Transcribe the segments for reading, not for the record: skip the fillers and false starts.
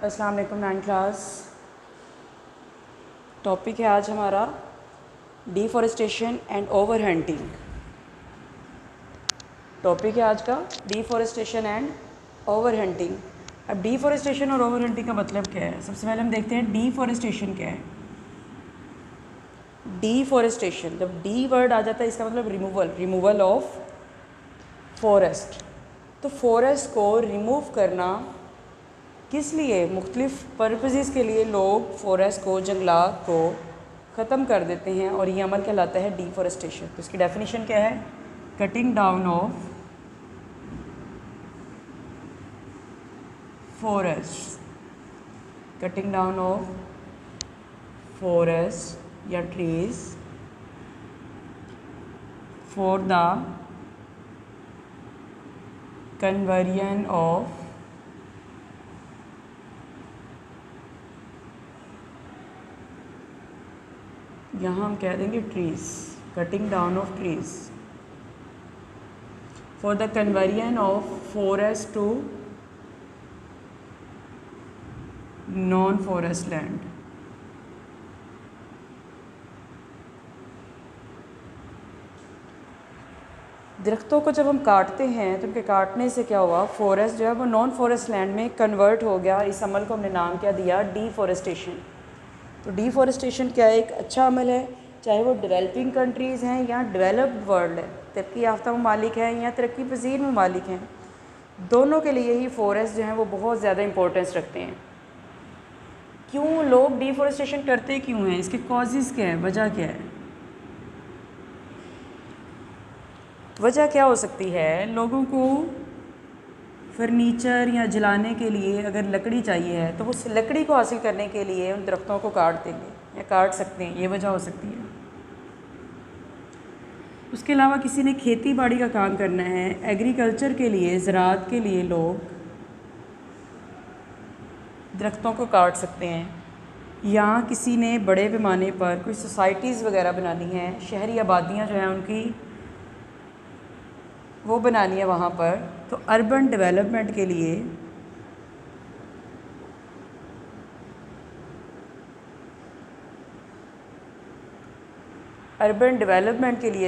अस्सलाम वालेकुम 9th class. Topic है आज हमारा deforestation and over hunting. Topic है आज का डिफॉरेस्टेशन एंड ओवर हंटिंग। अब डिफॉरेस्टेशन और ओवर हंटिंग का मतलब क्या है? सबसे पहले हम देखते हैं डिफॉरेस्टेशन क्या है। डिफॉरेस्टेशन, जब डी वर्ड आ जाता है इसका मतलब रिमूवल ऑफ फॉरेस्ट। तो फॉरेस्ट को रिमूव करना किस लिए? मुख्तलिफ़ पर्पसेस के लिए लोग फॉरेस्ट को, जंगलात को ख़त्म कर देते हैं और ये अमल कहलाता है डिफॉरेस्टेशन। तो इसकी डेफिनेशन क्या है? Cutting down of forest, cutting down of forest या trees for the conversion of यहाँ हम कह देंगे trees, cutting down of trees for the conversion of forest to non forest land. दरख्तों को जब हम काटते हैं तो उनके काटने से क्या हुआ? फॉरेस्ट जो है वो नॉन फॉरेस्ट लैंड में कन्वर्ट हो गया। इस अमल को हमने नाम क्या दिया? डिफॉरेस्टेशन। तो डिफॉरेस्टेशन क्या है? एक अच्छा अमल है, चाहे वो डेवलपिंग कंट्रीज़ हैं या डेवलप्ड वर्ल्ड है, तरक्की याफ्ता ममालिक हैं या तरक्की पजीर ममालिक हैं, दोनों के लिए ही फॉरेस्ट जो हैं वो बहुत ज़्यादा इंपॉर्टेंस रखते हैं। क्यों लोग डिफॉरेस्टेशन करते क्यों हैं? इसके कॉजेज़ क्या है? वजह क्या है? वजह क्या हो सकती है? लोगों को फर्नीचर या जलाने के लिए अगर लकड़ी चाहिए है तो वो उस लकड़ी को हासिल करने के लिए उन दरख्तों को काट देंगे या काट सकते हैं, ये वजह हो सकती है। उसके अलावा किसी ने खेती बाड़ी का काम करना है, एग्रीकल्चर के लिए, ज़राअत के लिए लोग दरख्तों को काट सकते हैं। या किसी ने बड़े पैमाने पर कोई सोसाइटीज़ वगैरह बनानी है, शहरी आबादियाँ जो हैं उनकी वो बनानी है वहाँ पर, तो अर्बन डेवलपमेंट के लिए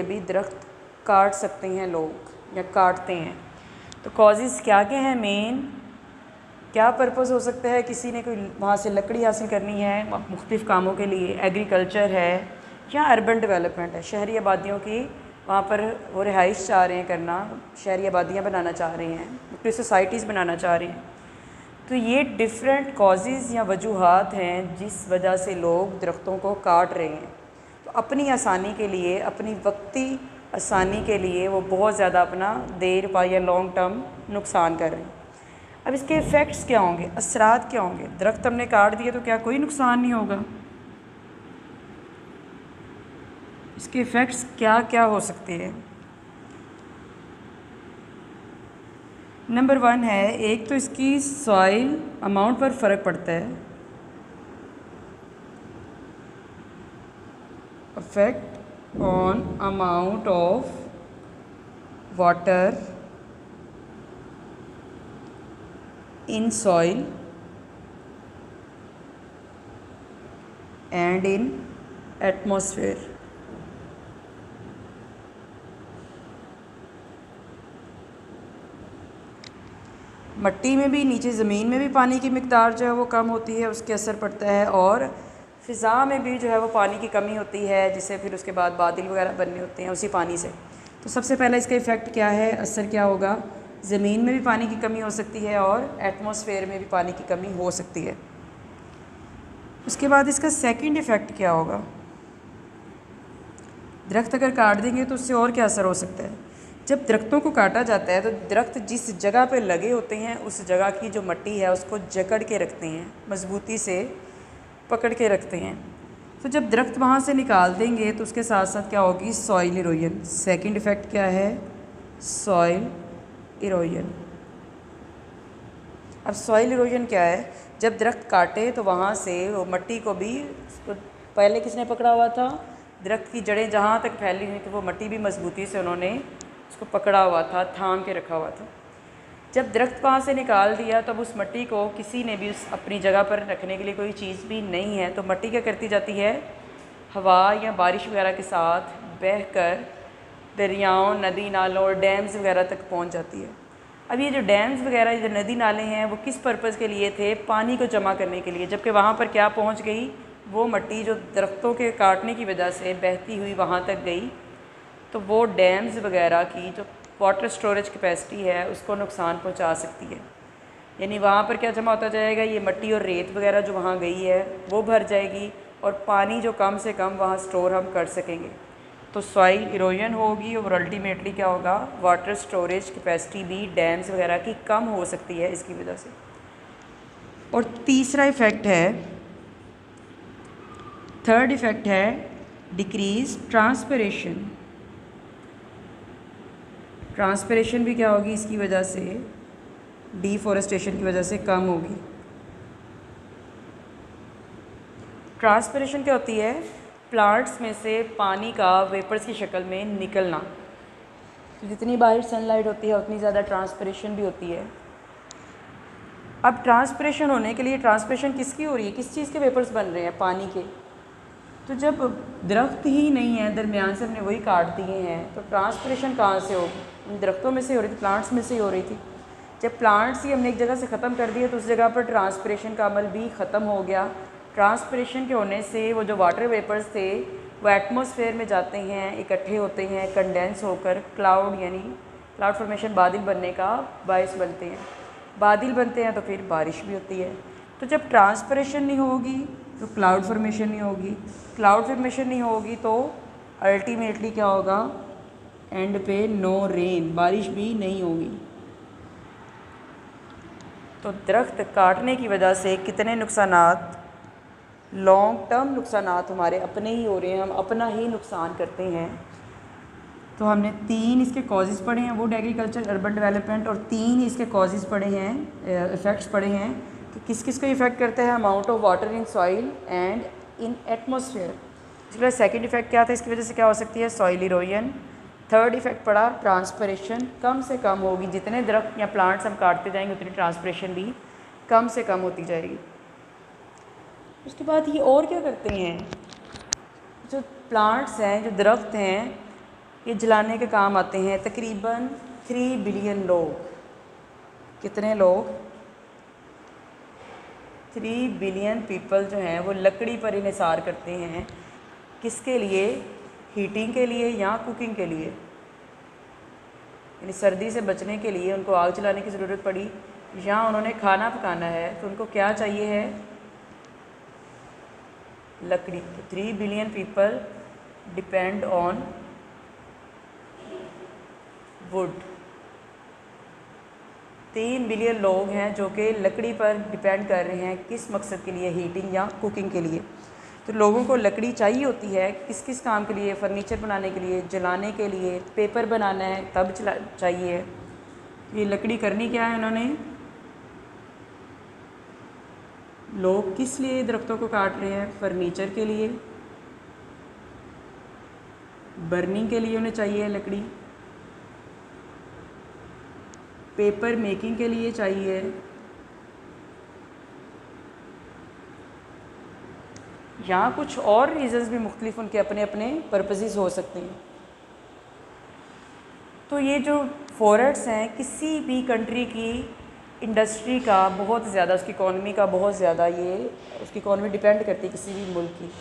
भी दरख्त काट सकते हैं लोग या काटते हैं। तो कॉजेज़ क्या क्या हैं? मेन क्या पर्पस हो सकता है? किसी ने कोई वहाँ से लकड़ी हासिल करनी है मुख्तलिफ़ कामों के लिए, एग्रीकल्चर है या अर्बन डेवलपमेंट है, शहरी आबादियों की वहाँ पर वो रिहाइश चाह रहे हैं करना, शहरी आबादियाँ बनाना चाह रहे हैं, मुख्तलिफ़ सोसाइटीज़ बनाना चाह रहे हैं। तो ये डिफरेंट कॉजेज़ या वजूहात हैं जिस वजह से लोग दरख्तों को काट रहे हैं। तो अपनी आसानी के लिए, अपनी वक्ती आसानी के लिए वो बहुत ज़्यादा अपना देर पा या लॉन्ग टर्म नुकसान कर रहे हैं। अब इसके इफ़ेक्ट्स क्या होंगे? असरात क्या होंगे? दरख्त हमने काट दिए तो क्या कोई नुकसान नहीं होगा? इसके इफ़ेक्ट्स क्या क्या हो सकते हैं? नंबर 1 है, एक तो इसकी सॉइल अमाउंट पर फ़र्क पड़ता है। Effect on amount of water in soil and in atmosphere. मिट्टी में भी, नीचे ज़मीन में भी पानी की मिक़दार जो है वो कम होती है, उसके असर पड़ता है। और फ़िज़ा में भी जो है वो पानी की कमी होती है, जिससे फिर उसके बाद बादल वगैरह बनने होते हैं उसी पानी से। तो सबसे पहला इसका इफ़ेक्ट क्या है? असर क्या होगा? ज़मीन में भी पानी की कमी हो सकती है और एटमॉस्फेयर में भी पानी की कमी हो सकती है। उसके बाद इसका सेकंड इफ़ेक्ट क्या होगा? दरख्त अगर काट देंगे तो उससे और क्या असर हो सकता है? जब दरख्तों को काटा जाता है तो दरख्त जिस जगह पे लगे होते हैं उस जगह की जो मिट्टी है उसको जकड़ के रखते हैं, मजबूती से पकड़ के रखते हैं। तो जब दरख्त वहाँ से निकाल देंगे तो उसके साथ साथ क्या होगी? Soil erosion. सेकंड इफ़ेक्ट क्या है? Soil erosion. अब सॉइल इरोजन क्या है? जब दरख्त काटे तो वहाँ से वो मिट्टी को भी, पहले किसने पकड़ा हुआ था? दरख्त की जड़ें जहाँ तक फैली हुई तो वो मिट्टी भी मजबूती से उन्होंने उसको पकड़ा हुआ था, थाम के रखा हुआ था। जब दरख्त वहाँ से निकाल दिया तब उस मिट्टी को किसी ने भी उस अपनी जगह पर रखने के लिए कोई चीज़ भी नहीं है, तो मिट्टी क्या करती जाती है, हवा या बारिश वगैरह के साथ बहकर दरियाओं, नदी नालों और डैम्स वगैरह तक पहुँच जाती है। अब ये जो डैम्स वगैरह, ये जो नदी नाले हैं, वो किस पर्पज़ के लिए थे, पानी को जमा करने के लिए, जबकि वहाँ पर क्या पहुँच गई, वो मिट्टी जो दरख्तों के काटने की वजह से बहती हुई वहाँ तक गई, तो वो डैम्स वगैरह की जो वाटर स्टोरेज कैपेसिटी है उसको नुकसान पहुँचा सकती है। यानी वहाँ पर क्या जमा होता जाएगा, ये मिट्टी और रेत वगैरह जो वहाँ गई है वो भर जाएगी और पानी जो कम से कम वहाँ स्टोर हम कर सकेंगे, तो सॉइल इरोजन होगी और अल्टीमेटली क्या होगा, वाटर स्टोरेज कैपेसिटी भी डैम्स वगैरह की कम हो सकती है इसकी वजह से। और तीसरा इफ़ेक्ट है, थर्ड इफ़ेक्ट है डिक्रीज़ ट्रांसपिरेशन। ट्रांसपिरेशन भी क्या होगी इसकी वजह से, डिफॉरेस्टेशन की वजह से कम होगी। ट्रांसपिरेशन क्या होती है, प्लांट्स में से पानी का वेपर्स की शक्ल में निकलना। तो जितनी बाहर सनलाइट होती है उतनी ज़्यादा ट्रांसपिरेशन भी होती है। अब ट्रांसपिरेशन होने के लिए, ट्रांसपिरेशन किसकी हो रही है, किस चीज़ के वेपर्स बन रहे हैं, पानी के। तो जब दरख्त ही नहीं है, दरमियान से हमने वही काट दिए हैं, तो ट्रांसपिरेशन कहाँ से होगी, दरख्तों में से हो रही थी, प्लांट्स में से ही हो रही थी। जब प्लांट्स ही हमने एक जगह से ख़त्म कर दिया तो उस जगह पर ट्रांसपिरेशन का अमल भी ख़त्म हो गया। ट्रांसपिरेशन के होने से वो जो वाटर वेपर्स थे वो एटमॉस्फेयर में जाते हैं, इकट्ठे होते हैं, कंडेंस होकर क्लाउड यानी क्लाउड फॉर्मेशन, बादल बनने का बायस बनते हैं। बादल बनते हैं तो फिर बारिश भी होती है। तो जब ट्रांसपिरेशन नहीं होगी तो क्लाउड फॉर्मेशन नहीं होगी, क्लाउड फॉर्मेशन नहीं होगी तो अल्टीमेटली क्या होगा, एंड पे नो रेन, बारिश भी नहीं होगी। तो दरख्त काटने की वजह से कितने नुकसानात, लॉन्ग टर्म नुकसानात हमारे अपने ही हो रहे हैं, हम अपना ही नुकसान करते हैं। तो हमने 3 इसके कॉजेज़ पढ़े हैं, वुड एग्रीकल्चर, अर्बन डेवलपमेंट, और 3 इसके कॉजेज़ पढ़े हैं, इफ़ेक्ट्स पढ़े हैं कि किस किस को इफ़ेक्ट करता है, amount of water in soil and in atmosphere. इसके बाद सेकेंड इफ़ेक्ट क्या था, इसकी वजह से क्या हो सकती है, सॉइल इरोजन। थर्ड इफ़ेक्ट पड़ा ट्रांसपिरेशन, कम से कम होगी, जितने दरख्त या प्लांट्स हम काटते जाएंगे उतनी ट्रांसपिरेशन भी कम से कम होती जाएगी। उसके बाद ये और क्या करते हैं, जो प्लांट्स हैं, जो दरख्त हैं, ये जलाने के काम आते हैं। तकरीबन 3 बिलियन लोग, कितने लोग, 3 बिलियन पीपल जो हैं वो लकड़ी पर इन्हिसार करते हैं। किसके लिए, हीटिंग के लिए या कुकिंग के लिए, यानी सर्दी से बचने के लिए उनको आग जलाने की ज़रूरत पड़ी, या उन्होंने खाना पकाना है तो उनको क्या चाहिए है, लकड़ी। 3 billion people depend on would. 3 billion लोग हैं जो कि लकड़ी पर डिपेंड कर रहे हैं, किस मकसद के लिए, हीटिंग या कुकिंग के लिए। तो लोगों को लकड़ी चाहिए होती है किस किस काम के लिए, फ़र्नीचर बनाने के लिए, जलाने के लिए, पेपर बनाना है तब चाहिए। ये लकड़ी करनी क्या है उन्होंने, लोग किस लिए दरख्तों को काट रहे हैं, फर्नीचर के लिए, बर्निंग के लिए उन्हें चाहिए लकड़ी, पेपर मेकिंग के लिए चाहिए, या कुछ और रीज़न्स भी मुख्तलिफ उनके अपने अपने पर्पसेस हो सकते हैं। तो ये जो फॉरेस्ट्स हैं, किसी भी कंट्री की इंडस्ट्री का बहुत ज़्यादा, उसकी इकॉनमी का बहुत ज़्यादा, ये उसकी इकॉनमी डिपेंड करती है किसी भी मुल्क की,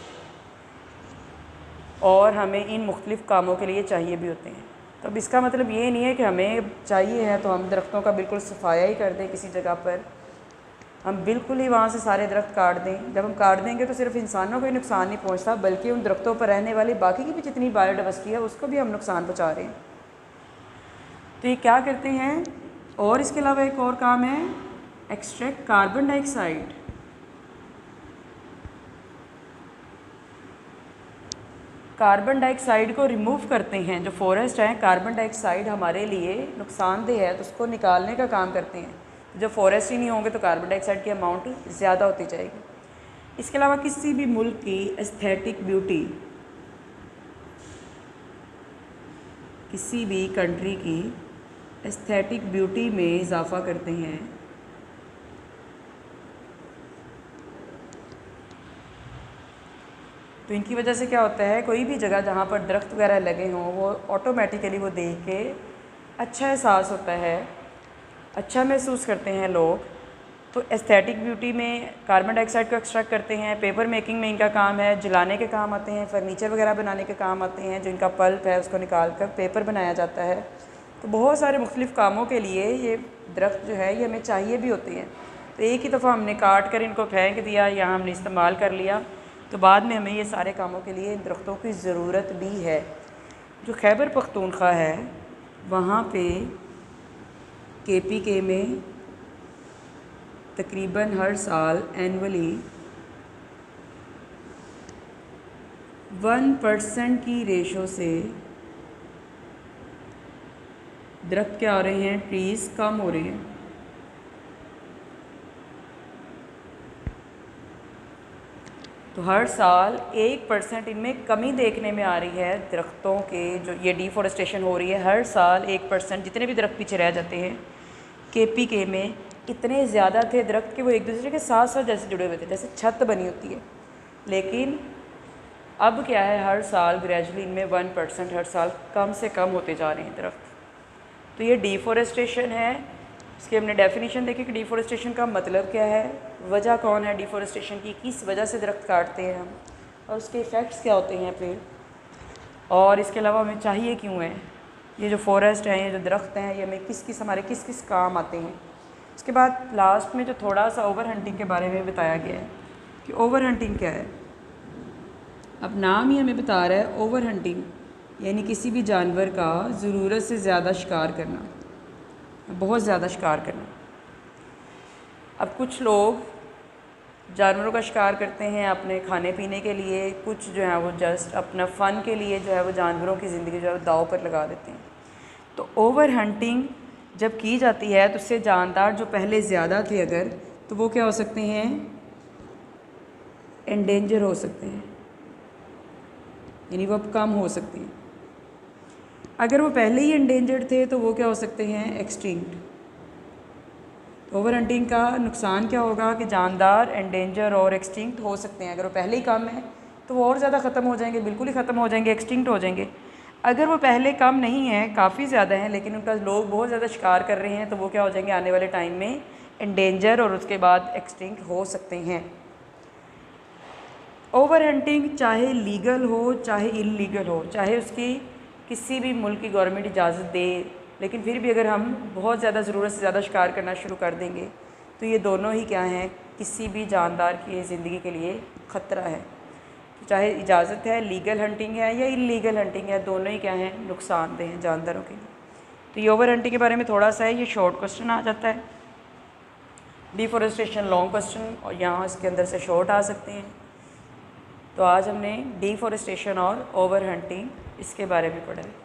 और हमें इन मुख्तलिफ़ कामों के लिए चाहिए भी होते हैं। तो अब इसका मतलब ये नहीं है कि हमें चाहिए है तो हम दरख्तों का बिल्कुल सफाया ही कर दें किसी जगह पर, हम बिल्कुल ही वहाँ से सारे दरख्त काट दें। जब हम काट देंगे तो सिर्फ इंसानों को ही नुकसान नहीं पहुँचता, बल्कि उन दरख्तों पर रहने वाली बाकी की भी जितनी बायोडाइवर्सिटी है उसको भी हम नुकसान पहुँचा रहे हैं। तो ये क्या करते हैं, और इसके अलावा एक और काम है, extract carbon dioxide. Carbon dioxide को रिमूव करते हैं। जो फॉरेस्ट हैं, कार्बन डाइऑक्साइड हमारे लिए नुकसानदेह है तो उसको निकालने का काम करते हैं। जब फॉरेस्ट ही नहीं होंगे तो कार्बन डाइऑक्साइड की अमाउंट ज़्यादा होती जाएगी। इसके अलावा किसी भी मुल्क की एस्थेटिक ब्यूटी, किसी भी कंट्री की एस्थेटिक ब्यूटी में इजाफ़ा करते हैं। तो इनकी वजह से क्या होता है, कोई भी जगह जहाँ पर दरख्त वगैरह लगे हों वो ऑटोमेटिकली वो देख के अच्छा एहसास होता है, अच्छा महसूस करते हैं लोग। तो एस्थेटिक ब्यूटी में कार्बन डाइऑक्साइड को एक्सट्रैक्ट करते हैं, पेपर मेकिंग में इनका काम है, जलाने के काम आते हैं, फर्नीचर वगैरह बनाने के काम आते हैं, जो इनका पल्प है उसको निकाल कर पेपर बनाया जाता है। तो बहुत सारे मुख्तलिफ़ कामों के लिए ये दरख्त जो है ये हमें चाहिए भी होते हैं। तो एक ही दफ़ा हमने काट कर इनको फेंक दिया या हमने इस्तेमाल कर लिया तो बाद में हमें ये सारे कामों के लिए इन दरख्तों की ज़रूरत भी है। जो खैबर पख्तूनख्वा है वहाँ पे KPK में तकरीबन हर साल एनुअली 1% की रेशो से दरख्त क्या हो रहे हैं, ट्रीज़ कम हो रहे हैं। तो हर साल 1% इनमें कमी देखने में आ रही है दरख्तों के, जो ये डिफॉरेस्टेशन हो रही है हर साल 1%। जितने भी दरख्त पीछे रह जाते हैं KPK में इतने ज़्यादा थे दरख्त कि वो एक दूसरे के साथ साथ जैसे जुड़े हुए थे, जैसे छत बनी होती है। लेकिन अब क्या है, हर साल ग्रेजुअली इनमें 1% हर साल कम से कम होते जा रहे हैं दरख्त। तो ये डिफॉरेस्टेशन है। इसकी हमने डेफिनेशन देखी कि डिफॉरेस्टेशन का मतलब क्या है, वजह कौन है डिफॉरेस्टेशन की, किस वजह से दरख्त काटते हैं हम, और उसके इफ़ेक्ट्स क्या होते हैं फिर, और इसके अलावा हमें चाहिए क्यों है। ये जो फॉरेस्ट हैं, ये जो दरख्त हैं, ये हमें हमारे किस किस काम आते हैं। उसके बाद लास्ट में जो थोड़ा सा ओवर हंटिंग के बारे में बताया गया है कि ओवर हंटिंग क्या है। अब नाम ही हमें बता रहा है ओवर हंटिंग, यानी किसी भी जानवर का ज़रूरत से ज़्यादा शिकार करना, बहुत ज़्यादा शिकार करना। अब कुछ लोग जानवरों का शिकार करते हैं अपने खाने पीने के लिए, कुछ जो है वो जस्ट अपना फ़न के लिए जो है वो जानवरों की ज़िंदगी जो है वो दाव पर लगा देते हैं। तो ओवर हंटिंग जब की जाती है तो उससे जानदार जो पहले ज़्यादा थे अगर, तो वो क्या हो सकते हैं, एंडेंजर हो सकते हैं, यानी वो अब कम हो सकते हैं। अगर वो पहले ही एंडेंजर्ड थे तो वो क्या हो सकते हैं, एक्सटिंक्ट। ओवर हंटिंग का नुकसान क्या होगा कि जानदार एंडेंजर और एक्सटिंक्ट हो सकते हैं। अगर वो पहले ही कम है तो वो और ज़्यादा ख़त्म हो जाएंगे, बिल्कुल ही ख़त्म हो जाएंगे, एक्सटिंक्ट हो जाएंगे। अगर वो पहले कम नहीं है, काफ़ी ज़्यादा हैं, लेकिन उनका लोग बहुत ज़्यादा शिकार कर रहे हैं, तो वो क्या हो जाएंगे, आने वाले टाइम में एंडेंजर और उसके बाद एक्सटिंक्ट हो सकते हैं। ओवर हंटिंग चाहे लीगल हो चाहे इल्लीगल हो, चाहे उसकी किसी भी मुल्क की गवर्नमेंट इजाज़त दे, लेकिन फिर भी अगर हम बहुत ज़्यादा ज़रूरत से ज़्यादा शिकार करना शुरू कर देंगे तो ये दोनों ही क्या हैं, किसी भी जानदार की ज़िंदगी के लिए ख़तरा है। तो चाहे इजाज़त है, लीगल हंटिंग है या इल्लीगल हंटिंग है, दोनों ही क्या हैं, नुकसानदेह हैं जानदारों के लिए। तो ये ओवर हंटिंग के बारे में थोड़ा सा है, ये शॉर्ट क्वेश्चन आ जाता है। डिफॉरेस्टेशन लॉन्ग क्वेश्चन और यहाँ इसके अंदर से शॉर्ट आ सकते हैं। तो आज हमने डिफॉरेस्टेशन और ओवर हंटिंग इसके बारे में पढ़ा है।